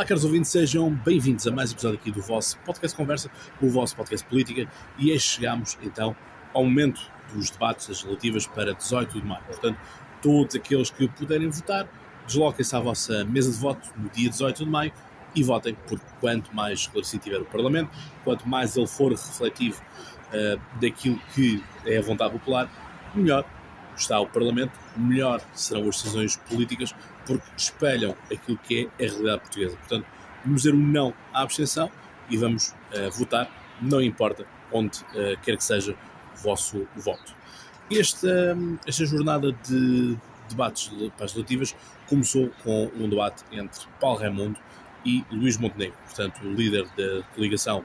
Olá, caros ouvintes, sejam bem-vindos a mais um episódio aqui do vosso podcast Conversa, o vosso podcast Política, e chegamos então ao momento dos debates legislativas para 18 de maio. Portanto, todos aqueles que puderem votar, desloquem-se à vossa mesa de voto no dia 18 de maio e votem, porque quanto mais esclarecido tiver o Parlamento, quanto mais ele for refletivo daquilo que é a vontade popular, melhor está o Parlamento, melhor serão as decisões políticas, porque espelham aquilo que é a realidade portuguesa. Portanto, vamos dizer um não à abstenção e vamos votar, não importa onde quer que seja o vosso voto. Esta jornada de debates legislativas começou com um debate entre Paulo Raimundo e Luís Montenegro, portanto, o líder da coligação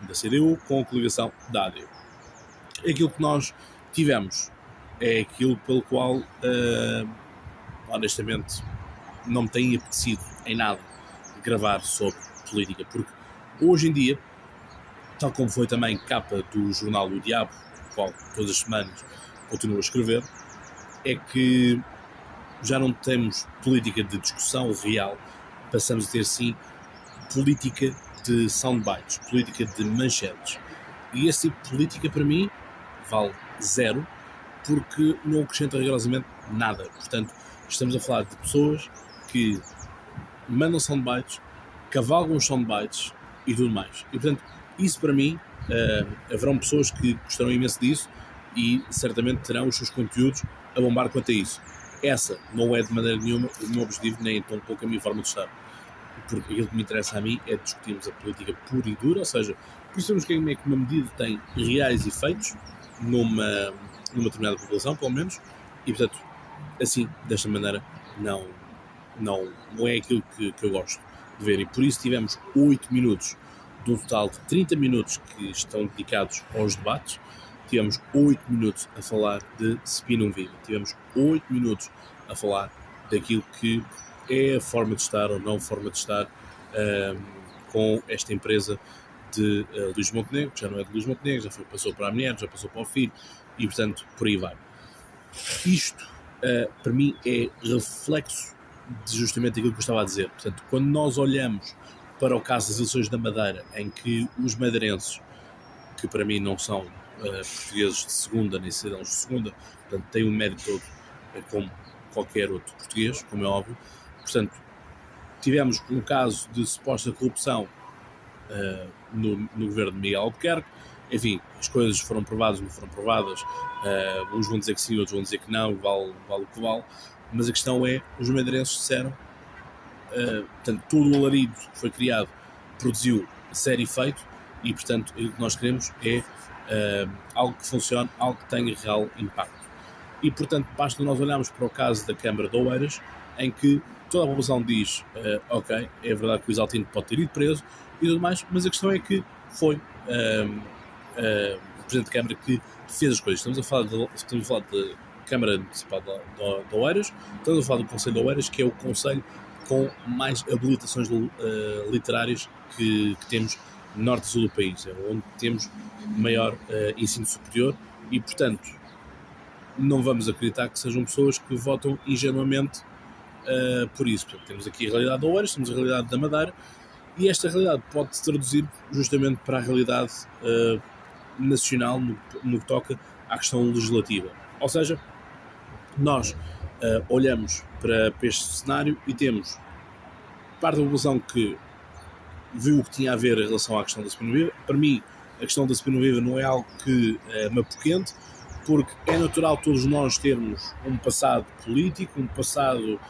da CDU com a coligação da AD. Aquilo que nós tivemos é aquilo pelo qual, honestamente, não me tem apetecido em nada gravar sobre política, porque hoje em dia, tal como foi também capa do jornal O Diabo, o qual todas as semanas continuo a escrever, é que já não temos política de discussão real, passamos a ter sim política de soundbites, política de manchetes. E esse tipo de política para mim vale zero, porque não acrescenta rigorosamente nada. Portanto, estamos a falar de pessoas que mandam soundbites, cavalgam os soundbites e tudo mais. E, portanto, isso para mim, haverão pessoas que gostarão imenso disso e certamente terão os seus conteúdos a bombar quanto a isso. Essa não é de maneira nenhuma o meu objetivo, nem tão pouco a minha forma de estar. Porque aquilo que me interessa a mim é discutirmos a política pura e dura, ou seja, percebemos que é que uma medida tem reais efeitos numa determinada população, pelo menos, e portanto, assim, desta maneira, não é aquilo que eu gosto de ver. E por isso tivemos 8 minutos de um total de 30 minutos que estão dedicados aos debates. Tivemos 8 minutos a falar de Spinum Viva. Tivemos 8 minutos a falar daquilo que é a forma de estar ou não forma de estar com esta empresa de Luís Montenegro, que já não é de Luís Montenegro, passou para a mulher, já passou para o filho e, portanto, por aí vai. Isto, para mim, é reflexo de justamente aquilo que eu estava a dizer. Portanto, quando nós olhamos para o caso das eleições da Madeira, em que os madeirenses, que para mim não são portugueses de segunda, nem cidadãos de segunda, portanto, têm um mérito todo como qualquer outro português, como é óbvio. Portanto, tivemos um caso de suposta corrupção no governo de Miguel Albuquerque. Enfim, as coisas foram provadas, não foram provadas, uns vão dizer que sim, outros vão dizer que não, vale o que vale, mas a questão é, os madeirenses disseram, portanto, todo o alarido que foi criado produziu sério efeito e, portanto, o que nós queremos é algo que funcione, algo que tenha real impacto. E, portanto, basta nós olharmos para o caso da Câmara de Oeiras, em que toda a população diz, ok, é verdade que o Isaltino pode ter ido preso e tudo mais, mas a questão é que foi o Presidente da Câmara que fez as coisas. Estamos a falar da Câmara Municipal de Oeiras, estamos a falar do Conselho de Oeiras, que é o conselho com mais habilitações literárias que temos no norte e sul do país, é onde temos maior ensino superior e, portanto, não vamos acreditar que sejam pessoas que votam ingenuamente por isso. Portanto, temos aqui a realidade de Oeiras, temos a realidade da Madeira, e esta realidade pode-se traduzir justamente para a realidade nacional no que toca à questão legislativa. Ou seja, nós olhamos para este cenário e temos parte da população que viu o que tinha a ver em relação à questão da Spinum Viva. Para mim, a questão da Spinum Viva não é algo que me apoquente, porque é natural todos nós termos um passado político, um passado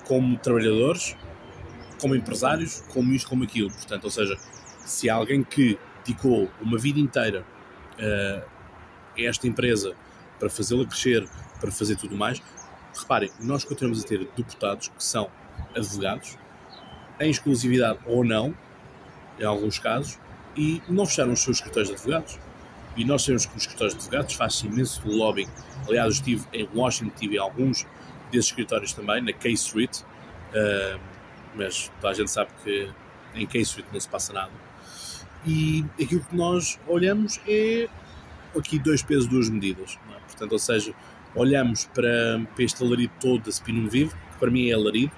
como trabalhadores, como empresários, como isto, como aquilo. Portanto, ou seja, se há alguém que dedicou uma vida inteira a esta empresa para fazê-la crescer, para fazer tudo mais, reparem, nós continuamos a ter deputados que são advogados, em exclusividade ou não, em alguns casos, e não fecharam os seus escritórios de advogados. E nós sabemos que nos escritórios de advogados faz-se imenso lobbying. Aliás, eu estive em Washington, tive alguns desses escritórios também, na K Street, mas toda a gente sabe que em K Street não se passa nada. E aquilo que nós olhamos é aqui 2 pesos, 2 medidas. Não é? Portanto, ou seja, olhamos para este alarido todo da Spinum Viva, que para mim é alarido,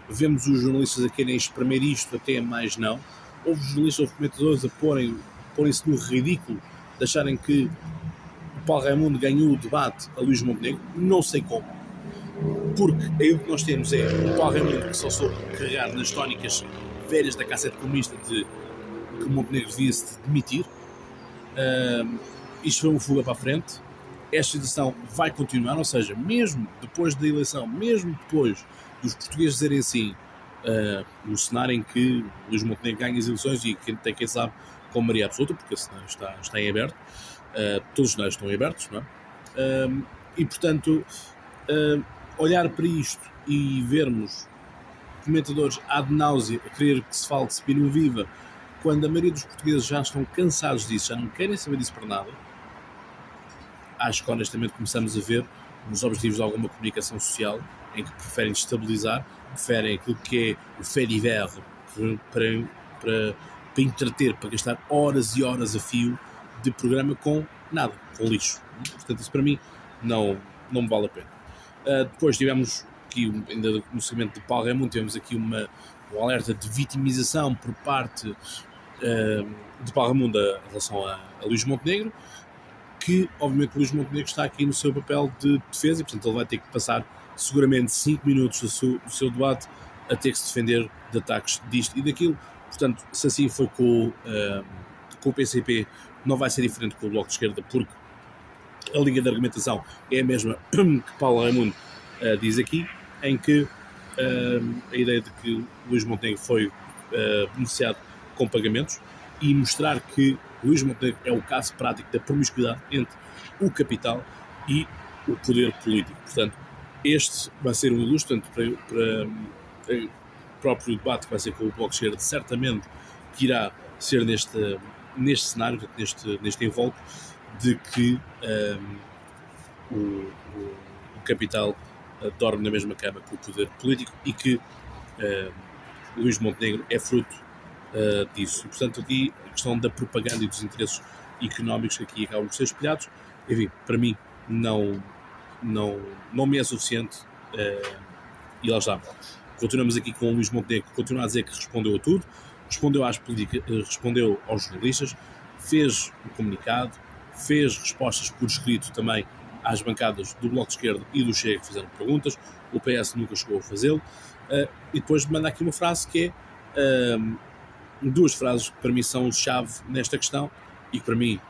vemos os jornalistas a querem espremer isto até mais não. Houve jornalistas, houve comentadores a porem-se no ridículo de acharem que o Paulo Raimundo ganhou o debate a Luís Montenegro. Não sei como, porque aí o que nós temos é o Paulo Raimundo que só soube carregar nas tónicas velhas da cassete comunista de que o Montenegro devia-se demitir. Isto foi uma fuga para a frente. Esta situação vai continuar, ou seja, mesmo depois da eleição, mesmo depois dos portugueses dizerem assim, no cenário em que Luís Montenegro ganha as eleições e quem sabe com maioria absoluta, porque o cenário está em aberto, todos os cenários estão em abertos, não é? E portanto, olhar para isto e vermos comentadores ad náusea a querer que se fale de Spinum Viva, quando a maioria dos portugueses já estão cansados disso, já não querem saber disso para nada, acho que honestamente começamos a ver nos objetivos de alguma comunicação social em que preferem destabilizar, preferem aquilo que é o fait divers para entreter, para gastar horas e horas a fio de programa com nada, com lixo. Portanto, isso para mim não me vale a pena. Depois tivemos aqui, ainda no segmento de Paulo Raimundo, tivemos aqui um alerta de vitimização por parte de Paulo Raimundo em relação a Luís Montenegro, que obviamente Luís Montenegro está aqui no seu papel de defesa e portanto ele vai ter que passar seguramente 5 minutos do seu debate a ter que se defender de ataques disto e daquilo. Portanto, se assim foi com o PCP, não vai ser diferente com o Bloco de Esquerda, porque a linha de argumentação é a mesma que Paulo Raimundo diz aqui, em que a ideia de que Luís Montenegro foi beneficiado com pagamentos e mostrar que Luís Montenegro é o caso prático da promiscuidade entre o capital e o poder político. Portanto, este vai ser um ilustre, portanto, para o próprio debate que vai ser com o Bloco de Esquerda, certamente que irá ser neste cenário, neste envolto, de que o capital dorme na mesma cama que o poder político e que Luís Montenegro é fruto disso. E, portanto, aqui a questão da propaganda e dos interesses económicos que aqui acabam por ser espelhados, enfim, para mim não me é suficiente e lá está. Continuamos aqui com o Luís Montenegro, que continua a dizer que respondeu a tudo, respondeu às políticas, respondeu aos jornalistas, fez o comunicado, fez respostas por escrito também às bancadas do Bloco de Esquerda e do Chega que fizeram perguntas, o PS nunca chegou a fazê-lo, e depois manda aqui uma frase que é duas frases que para mim são chave nesta questão e que para mim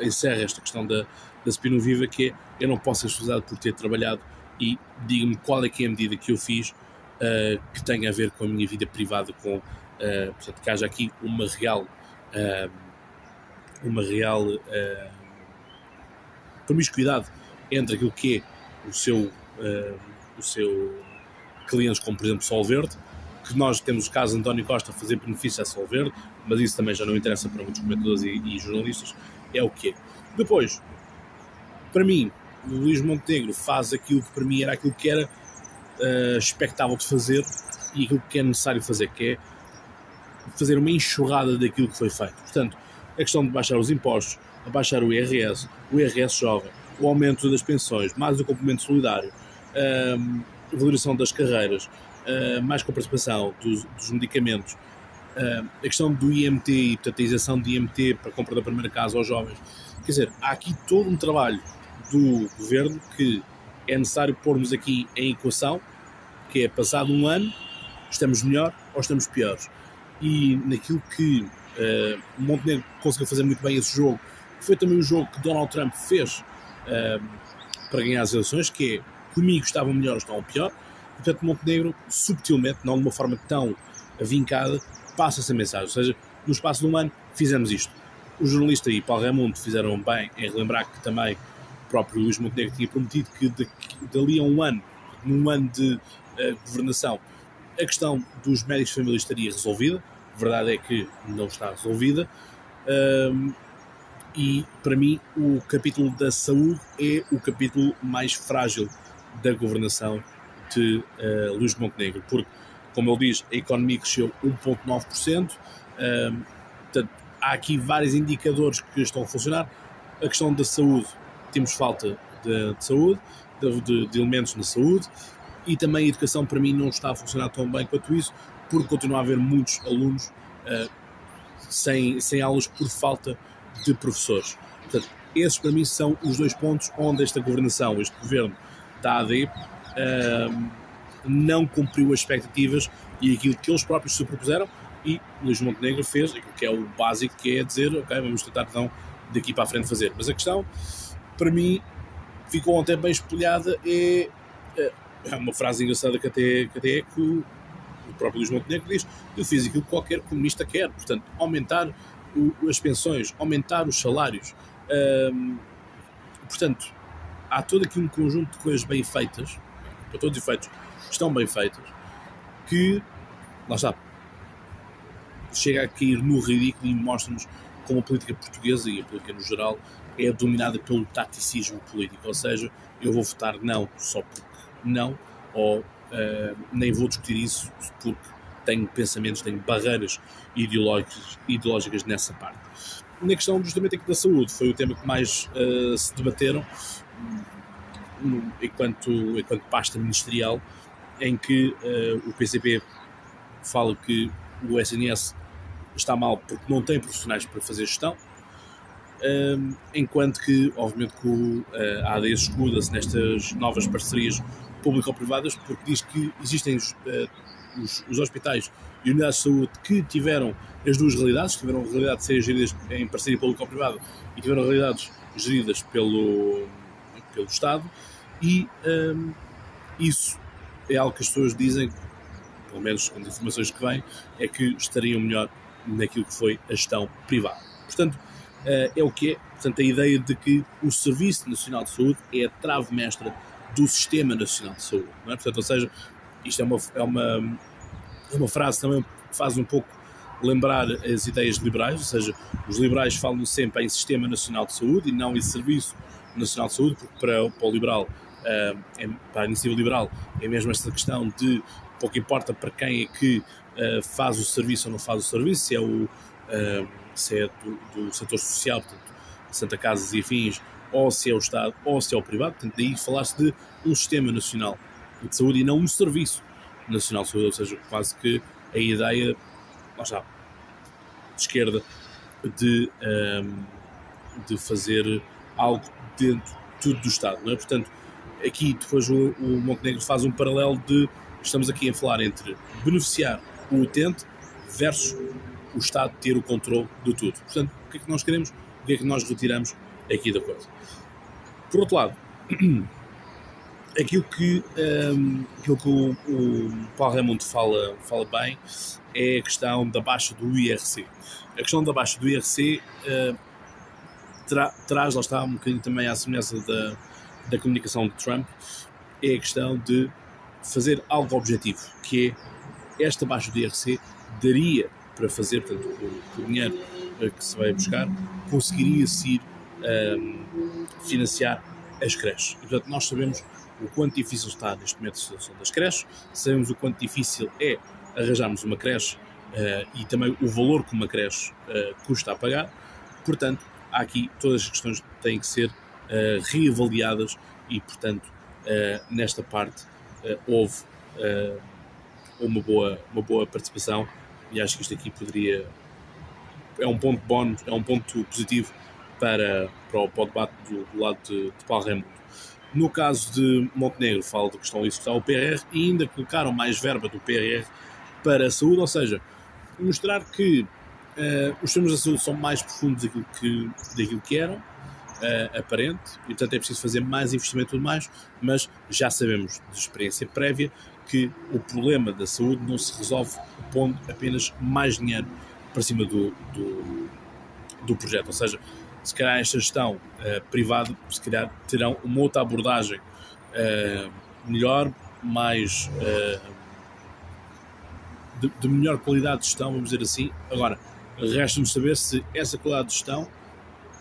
encerra esta questão da Spinum Viva, que é: eu não posso ser excusado por ter trabalhado e diga-me qual é que é a medida que eu fiz que tenha a ver com a minha vida privada, com portanto, que haja aqui uma real promiscuidade entre aquilo que é o seu cliente, como por exemplo Solverde, que nós temos o caso de António Costa fazer benefício a Solverde, mas isso também já não interessa para muitos comentadores e jornalistas, é o que é. Depois, para mim, o Luís Montenegro faz aquilo que para mim era aquilo que era expectável de fazer e aquilo que é necessário fazer, que é fazer uma enxurrada daquilo que foi feito. Portanto, a questão de baixar os impostos, abaixar o IRS jovem, o aumento das pensões, mais o complemento solidário, a valorização das carreiras, mais com a participação dos medicamentos, a questão do IMT e, portanto, a isenção de IMT para a compra da primeira casa aos jovens. Quer dizer, há aqui todo um trabalho do governo que é necessário pormos aqui em equação, que é, passado um ano, estamos melhor ou estamos piores. E naquilo que Montenegro conseguiu fazer muito bem esse jogo, foi também o jogo que Donald Trump fez para ganhar as eleições, que é: comigo estavam melhor ou estavam pior. Portanto, Montenegro, subtilmente, não de uma forma tão vincada, passa essa mensagem. Ou seja, no espaço de um ano, fizemos isto. O jornalista e Paulo Raimundo fizeram bem em relembrar que também o próprio Luís Montenegro tinha prometido que dali a um ano, num ano de governação, a questão dos médicos de família estaria resolvida. A verdade é que não está resolvida. E, para mim, o capítulo da saúde é o capítulo mais frágil da governação de Luís Montenegro, porque, como ele diz, a economia cresceu 1,9%, portanto, há aqui vários indicadores que estão a funcionar. A questão da saúde, temos falta de saúde, de elementos na saúde, e também a educação para mim não está a funcionar tão bem quanto isso, porque continua a haver muitos alunos sem aulas por falta de professores. Portanto, esses para mim são os 2 pontos onde esta governação, este governo da AD, não cumpriu as expectativas e aquilo que eles próprios se propuseram, e Luís Montenegro fez aquilo que é o básico, que é dizer, ok, vamos tentar então daqui para a frente fazer. Mas a questão, para mim, ficou ontem bem espelhada, é uma frase engraçada que até é que o próprio Luís Montenegro diz: eu fiz aquilo que qualquer comunista quer, portanto, aumentar as pensões, aumentar os salários. Portanto, há todo aqui um conjunto de coisas bem feitas, para todos os efeitos, estão bem feitas, que, lá está, chega a cair no ridículo e mostra-nos como a política portuguesa e a política no geral é dominada pelo taticismo político, ou seja, eu vou votar não só porque não, ou nem vou discutir isso porque tenho pensamentos, tenho barreiras ideológicas nessa parte. Na questão justamente aqui da saúde, foi o tema que mais se debateram enquanto pasta ministerial, em que o PCP fala que o SNS está mal porque não tem profissionais para fazer gestão, enquanto que, obviamente, que a AD escuda-se nestas novas parcerias público-privadas, porque diz que existem os hospitais e unidades de saúde que tiveram as duas realidades, tiveram a realidade de serem geridas em parceria público-privada e tiveram realidades geridas pelo Estado, e isso é algo que as pessoas dizem, pelo menos com as informações que vêm, é que estariam melhor naquilo que foi a gestão privada. Portanto, é o que é. Portanto, a ideia de que o Serviço Nacional de Saúde é a trave mestra do Sistema Nacional de Saúde. Não é? Portanto, ou seja, isto é uma frase também que faz um pouco lembrar as ideias liberais, ou seja, os liberais falam sempre em Sistema Nacional de Saúde e não em Serviço Nacional de Saúde, porque para o liberal, para a iniciativa liberal, é mesmo esta questão de pouco importa para quem é que faz o serviço ou não faz o serviço, se é do setor social, portanto, Santa Casas e afins, ou se é o Estado, ou se é o privado. Portanto, daí falaste de um Sistema Nacional de Saúde e não um Serviço Nacional de Saúde, ou seja, quase que a ideia, lá está, de esquerda, de fazer algo dentro tudo do Estado, não é? Portanto, aqui depois o Montenegro faz um paralelo de, estamos aqui a falar entre beneficiar o utente versus o Estado ter o controle de tudo. Portanto, o que é que nós queremos? O que é que nós retiramos aqui da coisa? Por outro lado, aquilo que o Paulo Raimundo fala bem é a questão da baixa do IRC. A questão da baixa do IRC traz, lá está, um bocadinho também à semelhança da comunicação de Trump, é a questão de fazer algo objetivo, que é esta baixa do IRC daria para fazer, portanto, o dinheiro que se vai buscar conseguiria-se ir financiar as creches. E, portanto, nós sabemos o quanto difícil está neste momento a situação das creches, sabemos o quanto difícil é arranjarmos uma creche e também o valor que uma creche custa a pagar. Portanto, há aqui todas as questões que têm que ser reavaliadas e, portanto, nesta parte houve uma boa participação, e acho que isto aqui é um ponto bónus, é um ponto positivo para o debate do lado de Paulo Raimundo. No caso de Montenegro, falo da questão de executar o PRR e ainda colocaram mais verba do PRR para a saúde, ou seja, mostrar que os temas da saúde são mais profundos daquilo que eram, aparente, e portanto é preciso fazer mais investimento e tudo mais, mas já sabemos de experiência prévia que o problema da saúde não se resolve pondo apenas mais dinheiro para cima do projeto, ou seja, se calhar esta gestão privada, se calhar terão uma outra abordagem melhor, mais de melhor qualidade de gestão, vamos dizer assim. Agora, resta-nos saber se essa qualidade de gestão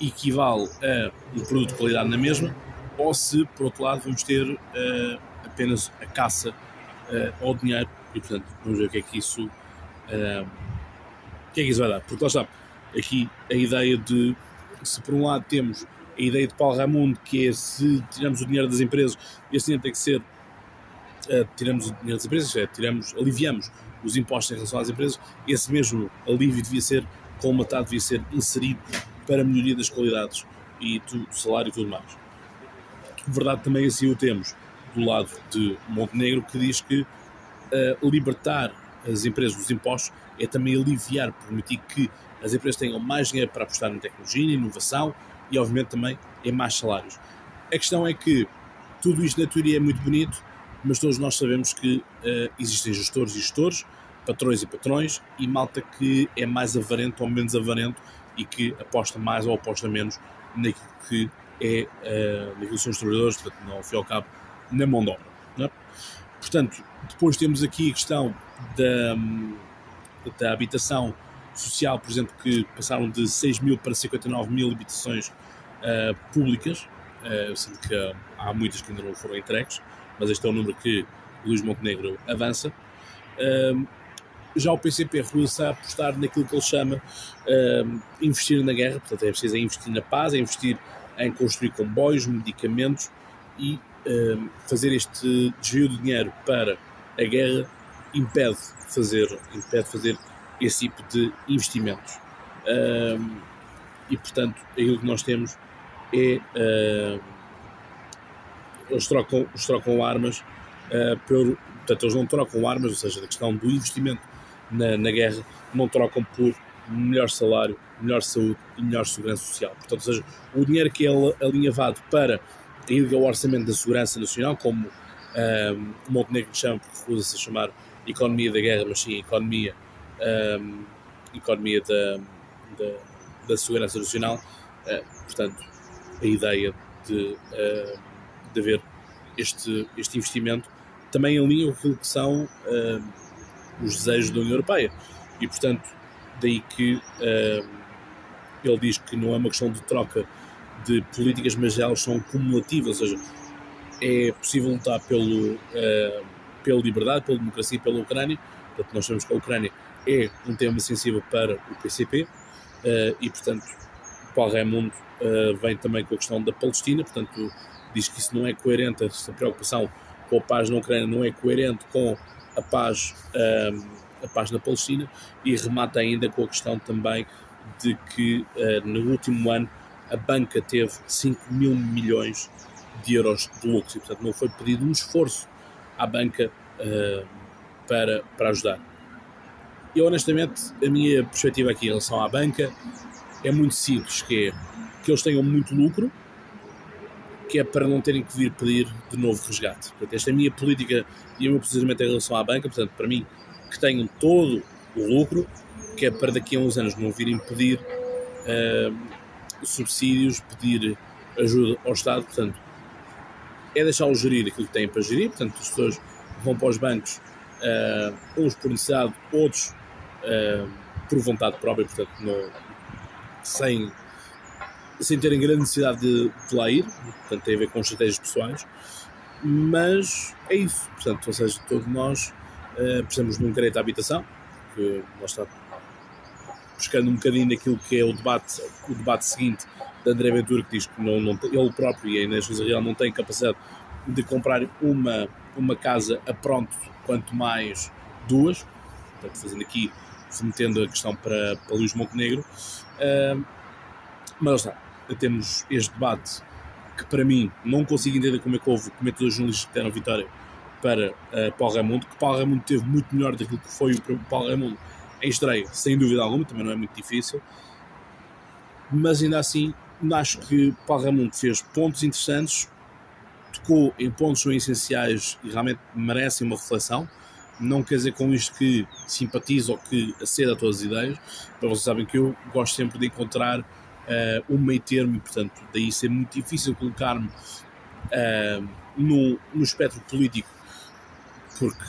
equivale a um produto de qualidade na mesma, ou se, por outro lado, vamos ter apenas a caça ao dinheiro, e portanto vamos ver o que é que isso vai dar, porque lá está, aqui a ideia de, se por um lado temos a ideia de Paulo Raimundo, que é, se tiramos o dinheiro das empresas, esse dinheiro tem que ser tiramos o dinheiro das empresas, aliviamos os impostos em relação às empresas, esse mesmo alívio devia ser colmatado, devia ser inserido para a melhoria das qualidades e do salário e tudo mais. Verdade também assim o temos do lado de Montenegro, que diz que libertar as empresas dos impostos é também aliviar, permitir que as empresas tenham mais dinheiro para apostar na tecnologia, na inovação e obviamente também em mais salários. A questão é que tudo isto na teoria é muito bonito, mas todos nós sabemos que existem gestores e gestores, patrões e patrões, e malta que é mais avarento ou menos avarento e que aposta mais ou aposta menos naquilo que é naquilo que são os trabalhadores, portanto, não, ao fim e ao cabo, na mão de obra. Não é? Portanto, depois temos aqui a questão da habitação social, por exemplo, que passaram de 6 mil para 59 mil habitações públicas, sendo que há muitas que ainda não foram entregues, mas este é o número que Luís Montenegro avança. Já o PCP recusa a apostar naquilo que ele chama investir na guerra, portanto é preciso investir na paz, é investir em construir comboios, medicamentos e fazer este desvio de dinheiro para a guerra impede fazer esse tipo de investimentos. E portanto aquilo que nós temos é eles trocam armas portanto eles não trocam armas, ou seja, a questão do investimento na guerra não trocam por melhor salário, melhor saúde e melhor segurança social. Portanto, ou seja, o dinheiro que é alinhavado para aquilo que é o orçamento da segurança nacional, como o Montenegro chama, porque recusa-se a chamar economia da guerra, mas sim economia da segurança nacional, portanto, a ideia de haver este investimento também alinha com aquilo que são os desejos da União Europeia. E, portanto, daí que ele diz que não é uma questão de troca de políticas, mas elas são cumulativas, ou seja, é possível lutar pela liberdade, pela democracia e pela Ucrânia. Portanto, nós sabemos que a Ucrânia é um tema sensível para o PCP e, portanto, Paulo Raimundo vem também com a questão da Palestina, portanto, diz que isso não é coerente, essa preocupação com a paz na Ucrânia não é coerente com a paz na Palestina, e remata ainda com a questão também de que no último ano a banca teve 5 mil milhões de euros de lucro, e portanto não foi pedido um esforço à banca para ajudar. E honestamente a minha perspectiva aqui em relação à banca é muito simples, que é que eles tenham muito lucro, que é para não terem que vir pedir de novo resgate. Portanto, esta é a minha política e o meu posicionamento em relação à banca, portanto, para mim, que tenham todo o lucro, que é para daqui a uns anos não virem pedir subsídios, pedir ajuda ao Estado, portanto, é deixá-los gerir aquilo que têm para gerir, portanto, as pessoas vão para os bancos, uns por necessidade, outros por vontade própria, portanto, sem terem grande necessidade de lá ir, portanto tem a ver com estratégias pessoais, mas é isso, portanto, ou seja, todos nós precisamos de um crédito à habitação, que nós está buscando um bocadinho naquilo que é o debate seguinte de André Ventura, que diz que não ele próprio e a Inês Real não tem capacidade de comprar uma casa a pronto, quanto mais duas, portanto, fazendo aqui, remetendo a questão para Luís Montenegro, mas está. Temos este debate que para mim não consigo entender como é que houve comentadores jornalistas que deram vitória para Paulo Raimundo, que Paulo Raimundo teve muito melhor daquilo que foi o Paulo Raimundo em estreia, sem dúvida alguma, também não é muito difícil, mas ainda assim acho que Paulo Raimundo fez pontos interessantes, tocou em pontos que são essenciais e realmente merecem uma reflexão. Não quer dizer com isto que simpatizo ou que aceda a todas as ideias, mas vocês sabem que eu gosto sempre de encontrar um meio termo e, portanto, daí ser muito difícil colocar-me no espectro político, porque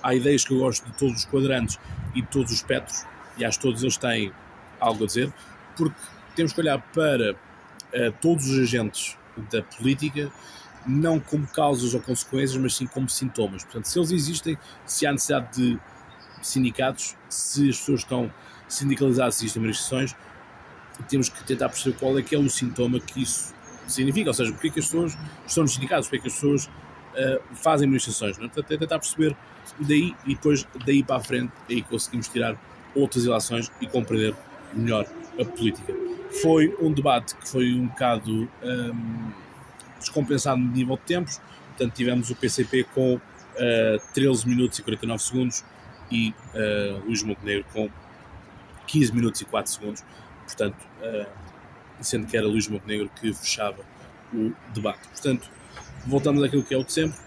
há ideias que eu gosto de todos os quadrantes e de todos os espectros, e acho que todos eles têm algo a dizer, porque temos que olhar para todos os agentes da política não como causas ou consequências, mas sim como sintomas. Portanto, se eles existem, se há necessidade de sindicatos, se as pessoas estão sindicalizadas, se existem manifestações, temos que tentar perceber qual é que é o sintoma que isso significa, ou seja, porque é que as pessoas estão nos sindicatos, porque é que as pessoas fazem manifestações, não é? Portanto, é tentar perceber daí e depois daí para a frente aí conseguimos tirar outras ilações e compreender melhor a política. Foi um debate que foi um bocado descompensado no nível de tempos, portanto tivemos o PCP com 13 minutos e 49 segundos e Luís Montenegro com 15 minutos e 4 segundos, portanto, sendo que era Luís Montenegro que fechava o debate. Portanto, voltamos àquilo que é o de sempre.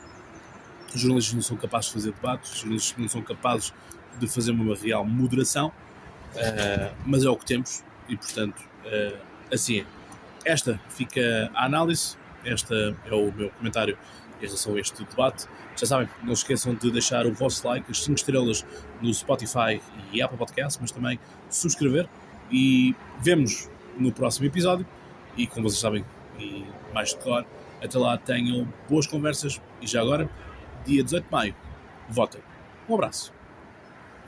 Os jornalistas não são capazes de fazer debates, os jornalistas não são capazes de fazer uma real moderação, mas é o que temos e, portanto, assim é. Esta fica a análise, este é o meu comentário em relação a este debate. Já sabem, não se esqueçam de deixar o vosso like, as 5 estrelas no Spotify e Apple Podcasts, mas também subscrever, e vemos no próximo episódio. E como vocês sabem, e mais de cor, até lá tenham boas conversas e já agora, dia 18 de maio, votem. Um abraço.